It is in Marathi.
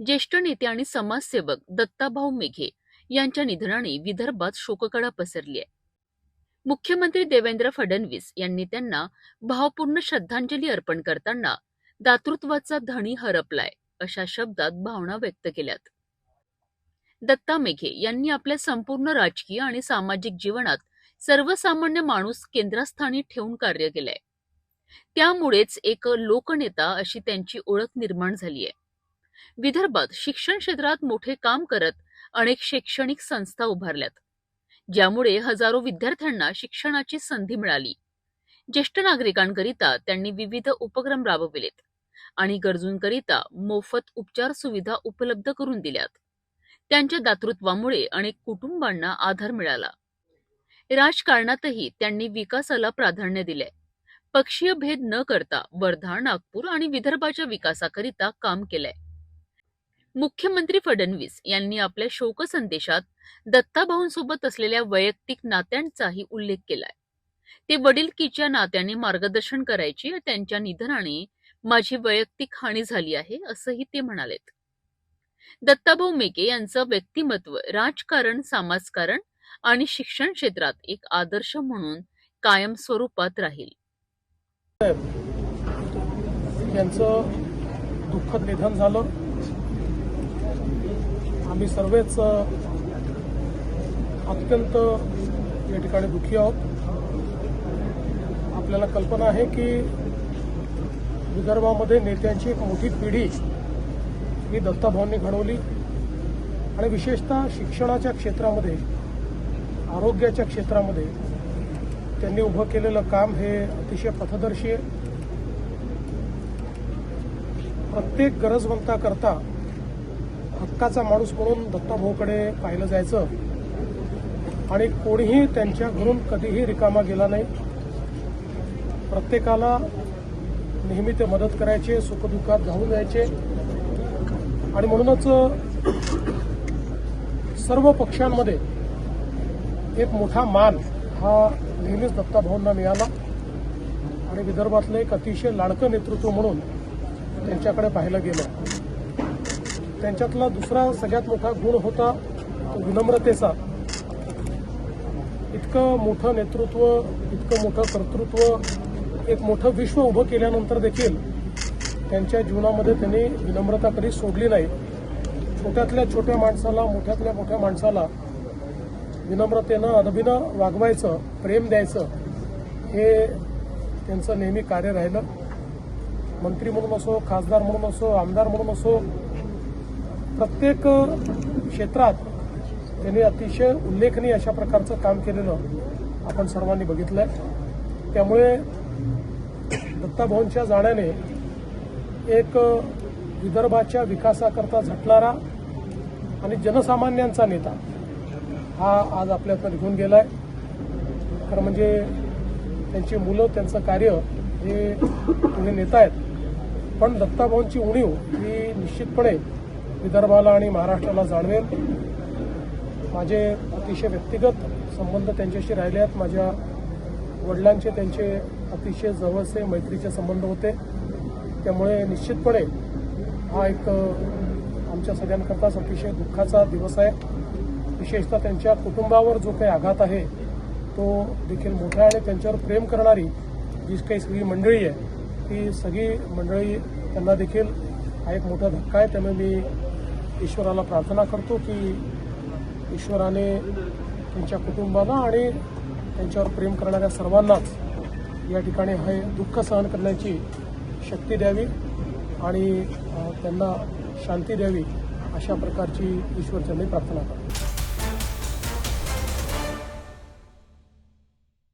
ज्येष्ठ नेते आणि समाजसेवक दत्ताभाऊ मेघे यांच्या निधनाने विदर्भात शोककळा पसरली आहे. मुख्यमंत्री देवेंद्र फडणवीस यांनी त्यांना भावपूर्ण श्रद्धांजली अर्पण करताना दातृत्वाचा धनी हरपलाय अशा शब्दात भावना व्यक्त केल्यात. दत्ता मेघे यांनी आपल्या संपूर्ण राजकीय आणि सामाजिक जीवनात सर्वसामान्य माणूस केंद्रस्थानी ठेवून कार्य केलंय. त्यामुळेच एक लोकनेता अशी त्यांची ओळख निर्माण झाली आहे. विदर्भात शिक्षण क्षेत्रात मोठे काम करत अनेक शैक्षणिक संस्था उभारल्यात, ज्यामुळे हजारो विद्यार्थ्यांना शिक्षणाची संधी मिळाली. ज्येष्ठ नागरिकांकरिता त्यांनी विविध उपक्रम राबविलेत आणि गरजूंकरिता मोफत उपचार सुविधा उपलब्ध करून दिल्यात. त्यांच्या दातृत्वामुळे अनेक कुटुंबांना आधार मिळाला. राजकारणातही त्यांनी विकासाला प्राधान्य दिले. पक्षीय भेद न करता वर्धा, नागपूर आणि विदर्भाच्या विकासाकरिता काम केलंय. मुख्यमंत्री फडणवीस यांनी आपल्या शोक संदेशात दत्ताभाऊंसोबत असलेल्या वैयक्तिक नात्यांचाही उल्लेख केलाय. ते वडिलकीच्या नात्याने मार्गदर्शन करायचे. त्यांच्या निधनाने माझी वैयक्तिक हानी झाली आहे असंही ते म्हणालेत. दत्ताभाऊ मेघे यांचं व्यक्तिमत्व राजकारण, समाजकारण आणि शिक्षण क्षेत्रात एक आदर्श म्हणून कायम स्वरूपात राहील. यांचं दुःखद निधन झालं. आम्ही सर्वच अत्यंत या ठिकाणी दुःखी आहोत. आपल्याला कल्पना आहे की विदर्भामध्ये नेत्यांची एक मोठी पिढी ही दत्ताभाऊंनी घडवली आणि विशेषतः शिक्षणाच्या क्षेत्रामध्ये, आरोग्याच्या क्षेत्रामध्ये त्यांनी उभं केलेलं काम हे अतिशय पथदर्शी आहे. प्रत्येक गरजवंताकरता हक्काचा माणूस म्हणून दत्ताभाऊकडे पाहिलं जायचं आणि कोणीही त्यांच्या घरून कधीही रिकामा गेला नाही. प्रत्येकाला नेहमी ते मदत करायचे, सुखदुःखात धावून जायचे आणि म्हणूनच सर्व पक्षांमध्ये एक मोठा मान हा नेहमीच दत्ताभाऊंना मिळाला आणि विदर्भातलं एक अतिशय लाडकं नेतृत्व म्हणून त्यांच्याकडे पाहिलं गेलं. त्यांच्यातला दुसरा सगळ्यात मोठा गुण होता तो विनम्रतेचा. इतकं मोठं नेतृत्व, इतकं मोठं कर्तृत्व, एक मोठं विश्व उभं केल्यानंतर देखील त्यांच्या जीवनामध्ये त्यांनी विनम्रता कधी सोडली नाही. छोट्यातल्या छोट्या माणसाला, मोठ्यातल्या मोठ्या माणसाला विनम्रतेनं, अदबीनं वागवायचं, प्रेम द्यायचं, हे त्यांचं नेहमी कार्य राहिलं. मंत्री म्हणून असो, खासदार म्हणून असो, आमदार म्हणून असो, प्रत्येक क्षेत्रात त्यांनी अतिशय उल्लेखनीय अशा प्रकारचं काम केलेलं आपण सर्वांनी बघितलंय. त्यामुळे दत्ताभाऊंच्या जाण्याने एक विदर्भाच्या विकासाकरता झटणारा आणि जनसामान्यांचा नेता हा आज आपल्यातनं निघून गेलाय. खरं म्हणजे त्यांची मुलं, त्यांचं कार्य हे पुढे नेत आहेत, पण दत्ताभाऊंची उणीव ही निश्चितपणे विदर्भाला आणि महाराष्ट्राला जाणवेल. माझे अतिशय व्यक्तिगत संबंध त्यांच्याशी राहिले आहेत. माझ्या वडिलांचे त्यांचे अतिशय जवळचे मैत्रीचे संबंध होते. त्यामुळे निश्चितपणे हा एक आमच्या सगळ्यांकरताच अतिशय दुःखाचा दिवस आहे. विशेषतः त्यांच्या कुटुंबावर जो काही आघात आहे तो देखील मोठा आहे आणि त्यांच्यावर प्रेम करणारी जी काही सगळी मंडळी आहे ती सगळी मंडळी, त्यांना देखील हा एक मोठा धक्का आहे. त्यामुळे मी ईश्वराला प्रार्थना करतो की ईश्वराने त्यांच्या कुटुंबाला आणि त्यांच्यावर प्रेम करणाऱ्या सर्वांनाच या ठिकाणी हे दुःख सहन करण्याची शक्ती द्यावी आणि त्यांना शांती द्यावी, अशा प्रकारची ईश्वरचरणी प्रार्थना करतो.